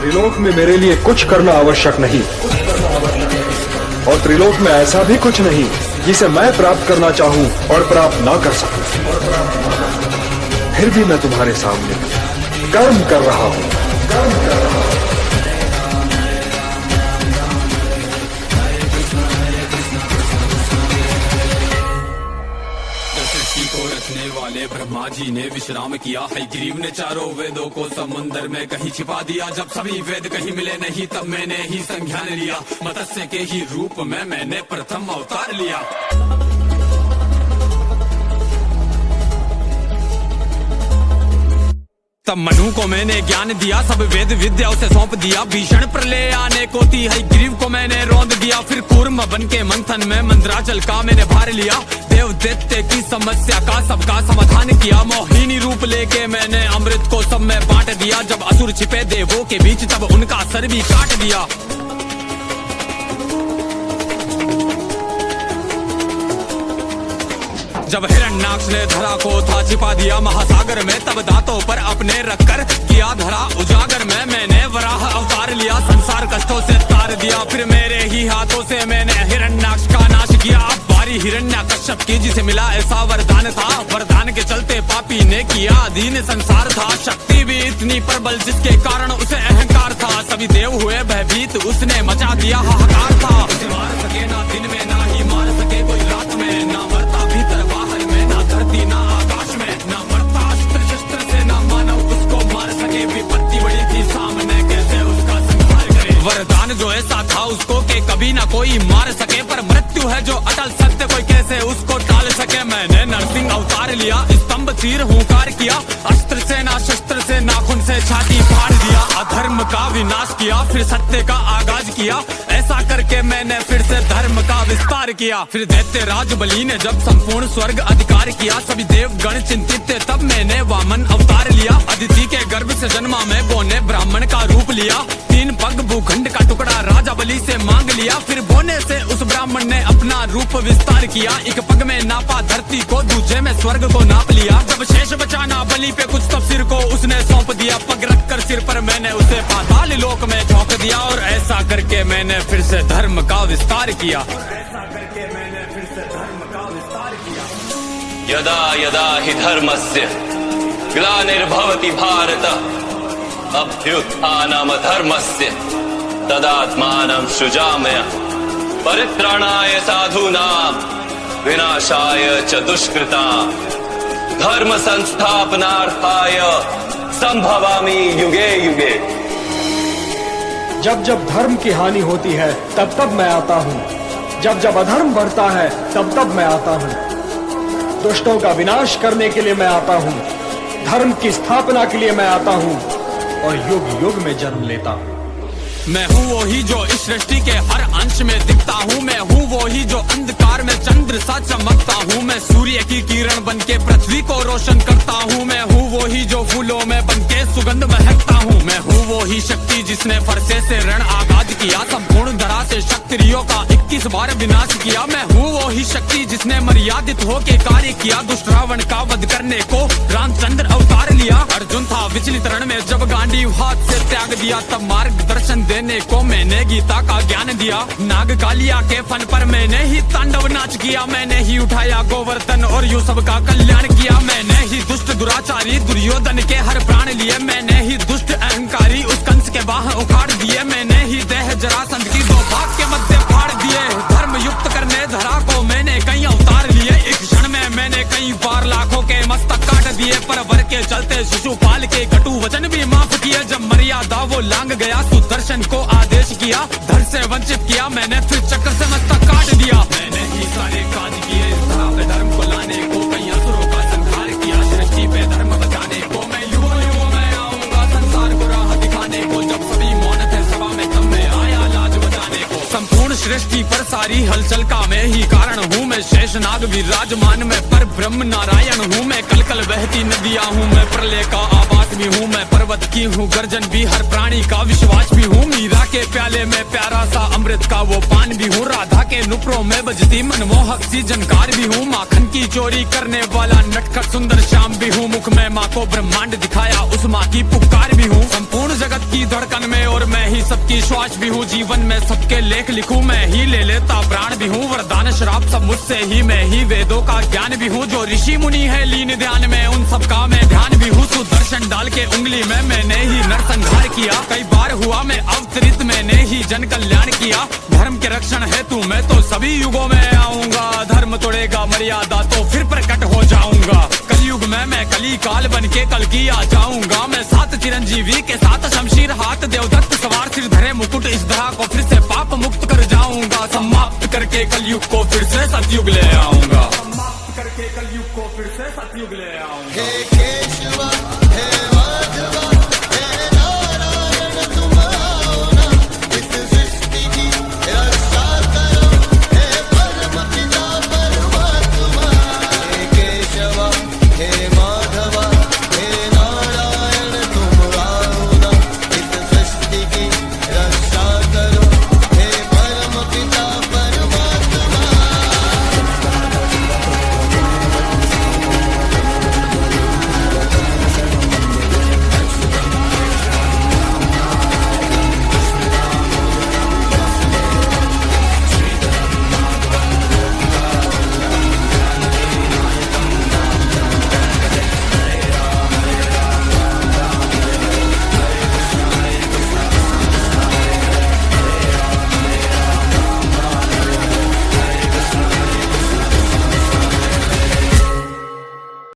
त्रिलोक में मेरे लिए कुछ करना आवश्यक नहीं, और त्रिलोक में ऐसा भी कुछ नहीं जिसे मैं प्राप्त करना चाहूं और प्राप्त ना कर सकूं। फिर भी मैं तुम्हारे सामने कर्म कर रहा हूं। सृष्टि को रचने वाले ब्रह्मा जी ने विश्राम किया है। ग्रीव ने चारों वेदों को समुद्र में कहीं छिपा दिया। जब सभी वेद कहीं मिले नहीं तब मैंने ही संज्ञान लिया। मत्स्य के ही रूप में मैंने प्रथम अवतार लिया। तब मनु को मैंने ज्ञान दिया, सब वेद विद्या उसे सौंप दिया। भीषण प्रलय आने को थी है, ग्रीव को मैंने रौंद दिया। फिर कूर्म बन के मंथन में मंदराचल का मैंने भार लिया। देव दैत्य की समस्या का सबका समाधान किया। मोहिनी रूप लेके मैंने अमृत को सब में बांट दिया। जब असुर छिपे देवों के बीच तब उनका सर भी काट दिया। जब हिरण्याक्ष ने धरा को था छिपा दिया महासागर में, तब दांतों पर अपने रखकर किया धरा उजागर में। मैंने वराह अवतार लिया, संसार कष्टों से तार दिया। फिर मेरे ही हाथों से मैंने हिरण्याक्ष का नाश किया। अब बारी हिरण्याकश्यप की, जिसे मिला ऐसा वरदान था। वरदान के चलते पापी ने किया अधीन संसार था। शक्ति भी इतनी प्रबल जिसके कारण उसे अहंकार था। सभी देव हुए भयभीत, उसने मचा दिया हाहाकार था। उसे मार सके ना दिन में, ना ही मार सके कोई रात में। ना मरता भीतर बाहर में, ना धरती ना आकाश में। ना मरता अस्त्र शस्त्र से, ना मानव उसको मार सके। विपत्ति बड़ी थी सामने, कैसे उसका संहार करे। वरदान जो ऐसा था उसको के कभी ना कोई मार सके। पर मृत्यु है जो अटल सत्य, कोई कैसे उसको टाल सके। मैंने नरसिंह अवतार लिया, स्तंभ तीर हुंकार किया। अस्त्र से ना शस्त्र से, नाखून से छाती फाड़ दिया। अधर्म का विनाश किया, फिर सत्य का आगाज किया। ऐसा करके मैंने फिर से धर्म का विस्तार किया। फिर दैत्य राज बलि ने जब संपूर्ण स्वर्ग अधिकार किया। सभी देवगण चिंतित थे, तब मैंने वामन अवतार लिया। अदिति के गर्भ से जन्मा मैं, बोने ब्राह्मण का रूप लिया। 3 पग भूखंड का टुकड़ा राजा बलि से मांग लिया। फिर बोने से उस ब्राह्मण ने अपना रूप विस्तार किया। एक पग में नापा धरती को, दूसरे में स्वर्ग को नाप लिया। जब शेष बचाना बलि पे कुछ, तब सिर को उसने सौंप दिया। पग रखकर सिर पर मैंने उसे पाताल लोक में झोंक दिया। और ऐसा करके मैंने फिर से धर्म का विस्तार किया। यदा यदा हि धर्मस्य ग्लानिर्भवति भारत अभ्युत्थानम् धर्मस्य तदात्मानं सृजाम्यहम् परित्राणाय साधूनां विनाशाय च दुष्कृतां धर्म संस्थापनार्थाय संभवामि युगे युगे। जब जब धर्म की हानि होती है तब तब मैं आता हूँ। जब जब अधर्म बढ़ता है तब तब मैं आता हूँ। दुष्टों का विनाश करने के लिए मैं आता हूँ। धर्म की स्थापना के लिए मैं आता हूँ और युग युग में जन्म लेता हूँ। मैं हूँ वही जो इस सृष्टि के हर अंश में दिखता हूँ। मैं हूँ वही जो अंधकार में चंद्र सा चमकता हूँ। मैं सूर्य की किरण बन के पृथ्वी को रोशन करता हूँ। मैं हूँ वही जो फूलों में बन के सुगंध महकता हूँ। मैं हूँ वही शक्ति जिसने फरसे से रण आगाज किया। संपूर्ण धरा से क्षत्रियों का 21 बार विनाश किया। मैं हूँ वही शक्ति जिसने मर्यादित होके कार्य किया। दुष्ट रावण का वध करने को रामचंद्र अवतार लिया। अर्जुन था विचलित रण में, जब गांडीव हाथ से त्याग दिया। तब मार्गदर्शन देने को मैंने गीता का ज्ञान दिया। नाग कालिया के फन पर मैंने ही तांडव नाच किया। मैंने ही उठाया गोवर्धन और यू सब का कल्याण किया। मैंने ही दुष्ट दुराचारी दुर्योधन के हर प्राण लिए। मैंने ही दुष्ट अहंकारी उस कंस के बाह उखाड़ दिए। मैंने ही देह जरासंध की 2 भाग के मध्य फाड़ दिए। धर्म युक्त करने धरा को मैंने कई अवतार लिए। एक क्षण में मैंने कई बार लाखों के मस्तक काट दिए। पर वर के चलते शिशुपाल के कटु वचन भी माफ किए। जब मर्यादा वो लांग गया, सुदर्शन को आदेश किया। धड़ से वंचित किया मैंने, फिर चक्र से मस्तक काट दिया। मैंने ही सारे काज किए इस धरा पे धर्म को लाने को। कई असुरों का संहार किया, सृष्टि पे धर्म बचाने को। मैं युगों युगों में आऊंगा संसार को राह दिखाने को। जब सभी मौन थे सभा में, तब मैं आया लाज बचाने को। संपूर्ण सृष्टि पर सारी हलचल का मैं ही कारण हूँ। मैं शेषनाग विराजमान में पर ब्रह्म नारायण हूँ। मैं कल कल बहती नदियाँ हूँ। मैं प्रलय का आवास आकाश भी हूँ मैं, पर्वत की हूँ गर्जन भी, हर प्राणी का विश्वास भी हूँ। मीरा के प्याले में प्यारा सा अमृत का वो पान भी हूँ, राधा के नुपुरों में बजती मनमोहक सी जनकार भी हूँ। माखन की चोरी करने वाला नटखट सुंदर श्याम भी हूँ, मुख में माँ को ब्रह्मांड दिखाया उस माँ की पुकार भी हूँ। संपूर्ण जगत की धड़कन में और मैं ही सबकी श्वास भी हूँ, जीवन में सबके लेख लिखूं मैं ही ले लेता प्राण भी हूँ। वरदान श्राप सब मुझसे ही, मैं ही वेदों का ज्ञान भी हूँ। जो ऋषि मुनि है लीन ध्यान में, उन सब का मैं ध्यान भी हूँ। सुदर्शन डाल के उंगली में मैंने ही नरसंहार किया, कई बार हुआ मैं अवतरित, मैंने ही जन कल्याण किया। धर्म के रक्षण हेतु मैं तो सभी युगों में आऊंगा, धर्म तोड़ेगा मर्यादा तो फिर प्रकट हो जाऊंगा। कलयुग में मैं कली काल बन के कल की आ जाऊंगा, मैं सात चिरंजीवी के साथ शमशीर हाथ देवदत्त सवार, सिर धरे मुकुट इस तरह को फिर से पाप मुक्त कर जाऊंगा। समाप्त करके कलयुग को फिर से सतयुग ले आऊंगा, समाप्त करके कलयुग को फिर से सतयुग ले आऊंगा। हे केशव हे माधव